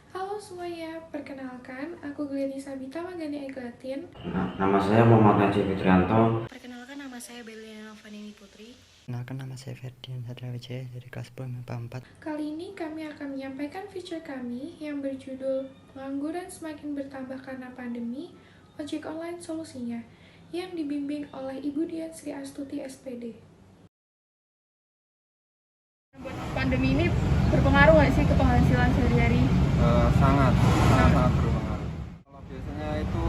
Halo semuanya, perkenalkan, aku Glenny Sabita Magani Eglatin. Nama saya Muhammad Najib Fitrianto. Perkenalkan, nama saya Berliana Novanini Putri. Perkenalkan, nama saya Ferdian Satrawijaya dari kelas 10 MIPA 4. Kali ini kami akan menyampaikan feature kami yang berjudul Pengangguran Semakin Bertambah Karena Pandemi, Ojek Online Solusinya, yang dibimbing oleh Ibu Dian Sri Astuti SPD. Buat pandemi ini berpengaruh nggak sih ke penghasilan sehari-hari? Sangat berpengaruh. Kalau biasanya itu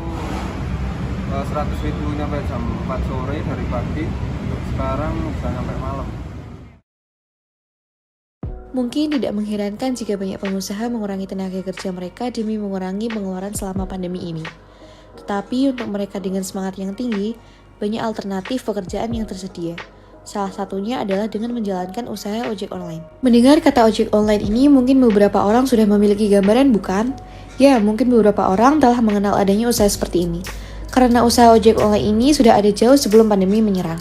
100.000 nyampe jam 4 sore dari pagi, untuk sekarang bisa sampai malam. Mungkin tidak mengherankan jika banyak pengusaha mengurangi tenaga kerja mereka demi mengurangi pengeluaran selama pandemi ini. Tetapi untuk mereka dengan semangat yang tinggi, banyak alternatif pekerjaan yang tersedia. Salah satunya adalah dengan menjalankan usaha ojek online. Mendengar kata ojek online ini, mungkin beberapa orang sudah memiliki gambaran, bukan? Ya, mungkin beberapa orang telah mengenal adanya usaha seperti ini. Karena usaha ojek online ini sudah ada jauh sebelum pandemi menyerang.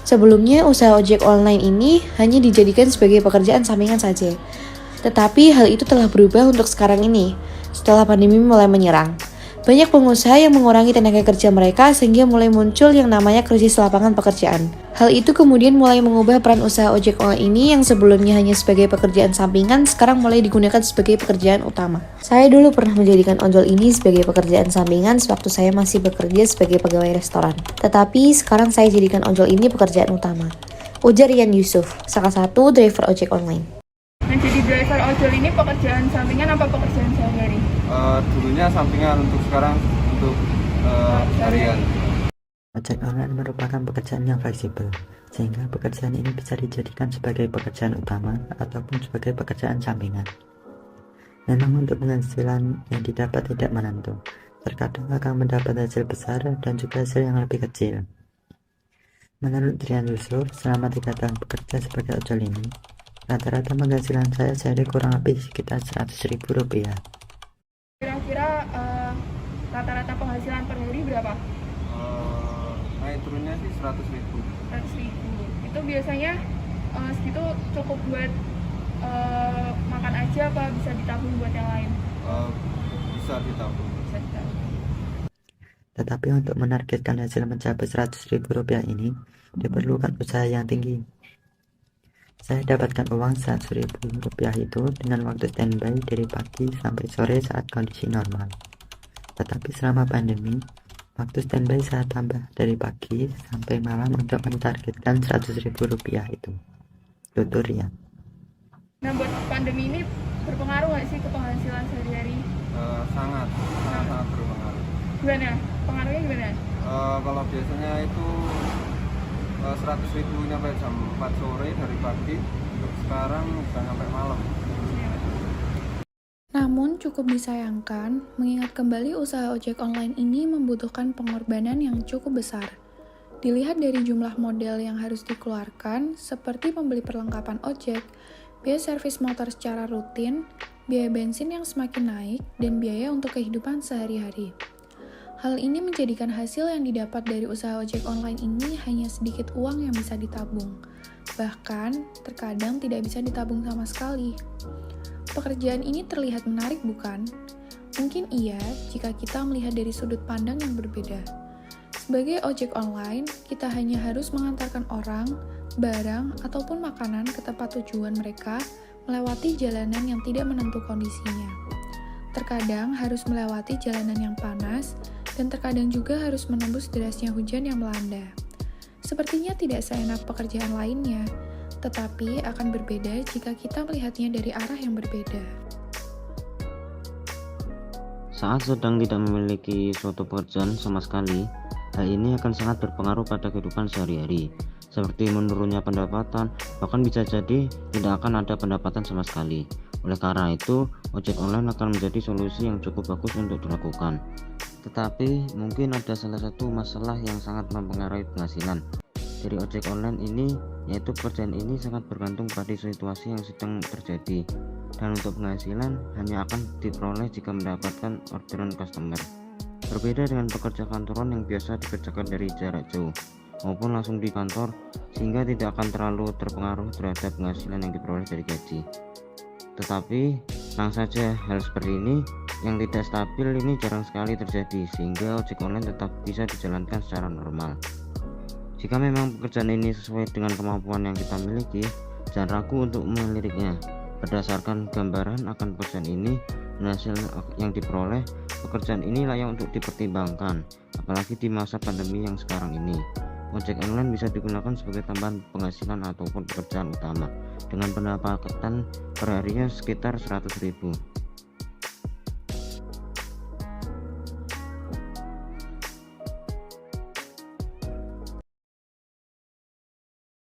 Sebelumnya, usaha ojek online ini hanya dijadikan sebagai pekerjaan sampingan saja. Tetapi hal itu telah berubah untuk sekarang ini, setelah pandemi mulai menyerang. Banyak pengusaha yang mengurangi tenaga kerja mereka sehingga mulai muncul yang namanya krisis lapangan pekerjaan. Hal itu kemudian mulai mengubah peran usaha ojek online ini yang sebelumnya hanya sebagai pekerjaan sampingan, sekarang mulai digunakan sebagai pekerjaan utama. Saya dulu pernah menjadikan ojol ini sebagai pekerjaan sampingan sewaktu saya masih bekerja sebagai pegawai restoran. Tetapi sekarang saya jadikan ojol ini pekerjaan utama. Ujar Rian Yusuf, salah satu driver ojek online. Nah, jadi driver ojol ini pekerjaan sampingan apa pekerjaan sehari-hari? Dulunya sampingan, untuk sekarang untuk harian. Ojek online merupakan pekerjaan yang fleksibel, sehingga pekerjaan ini bisa dijadikan sebagai pekerjaan utama ataupun sebagai pekerjaan sampingan. Memang untuk penghasilan yang didapat tidak menentu, terkadang akan mendapat hasil besar dan juga hasil yang lebih kecil. Menurut Rian Yusuf, selama 3 tahun bekerja sebagai ojol ini, rata-rata penghasilan saya sehari kurang lebih sekitar Rp100.000. Kira-kira rata-rata penghasilan per hari berapa? Naik turunnya sih 100.000. 100.000. Itu biasanya segitu cukup buat makan aja apa bisa ditabung buat yang lain? Bisa ditabung. Bisa ditabung. Tetapi untuk menargetkan hasil mencapai Rp100.000 ini, diperlukan usaha yang tinggi. Saya dapatkan uang Rp100.000 itu dengan waktu standby dari pagi sampai sore saat kondisi normal. Tetapi selama pandemi, waktu standby saya tambah dari pagi sampai malam untuk mentargetkan Rp100.000 itu. Tutorial. Nah, buat pandemi ini berpengaruh nggak sih ke penghasilan sehari-hari? Sangat berpengaruh. Gimana? Pengaruhnya gimana? Kalau biasanya itu 100.000 nyampe jam 4 sore dari pagi, untuk sekarang bisa sampai malam. Namun cukup disayangkan, mengingat kembali usaha ojek online ini membutuhkan pengorbanan yang cukup besar. Dilihat dari jumlah modal yang harus dikeluarkan, seperti membeli perlengkapan ojek, biaya servis motor secara rutin, biaya bensin yang semakin naik, dan biaya untuk kehidupan sehari-hari. Hal ini menjadikan hasil yang didapat dari usaha ojek online ini hanya sedikit uang yang bisa ditabung. Bahkan, terkadang tidak bisa ditabung sama sekali. Pekerjaan ini terlihat menarik, bukan? Mungkin iya jika kita melihat dari sudut pandang yang berbeda. Sebagai ojek online, kita hanya harus mengantarkan orang, barang, ataupun makanan ke tempat tujuan mereka melewati jalanan yang tidak menentu kondisinya. Terkadang harus melewati jalanan yang panas, dan terkadang juga harus menembus derasnya hujan yang melanda. Sepertinya tidak seenak pekerjaan lainnya, tetapi akan berbeda jika kita melihatnya dari arah yang berbeda. Saat sedang tidak memiliki suatu pekerjaan sama sekali, hal ini akan sangat berpengaruh pada kehidupan sehari-hari, seperti menurunnya pendapatan, bahkan bisa jadi tidak akan ada pendapatan sama sekali. Oleh karena itu, ojek online akan menjadi solusi yang cukup bagus untuk dilakukan. Tetapi mungkin ada salah satu masalah yang sangat mempengaruhi penghasilan dari ojek online ini, yaitu pekerjaan ini sangat bergantung pada situasi yang sedang terjadi, dan untuk penghasilan hanya akan diperoleh jika mendapatkan orderan customer. Berbeda dengan pekerja kantoran yang biasa dikerjakan dari jarak jauh maupun langsung di kantor, sehingga tidak akan terlalu terpengaruh terhadap penghasilan yang diperoleh dari gaji. Tetapi Tenang saja, hal seperti ini yang tidak stabil ini jarang sekali terjadi, sehingga ojek online tetap bisa dijalankan secara normal. Jika memang pekerjaan ini sesuai dengan kemampuan yang kita miliki, jangan ragu untuk meliriknya. Berdasarkan gambaran akan pekerjaan ini dan hasil yang diperoleh, pekerjaan ini layak untuk dipertimbangkan, apalagi di masa pandemi yang sekarang ini. Ojek online bisa digunakan sebagai tambahan penghasilan ataupun pekerjaan utama dengan pendapatan perharinya sekitar 100.000.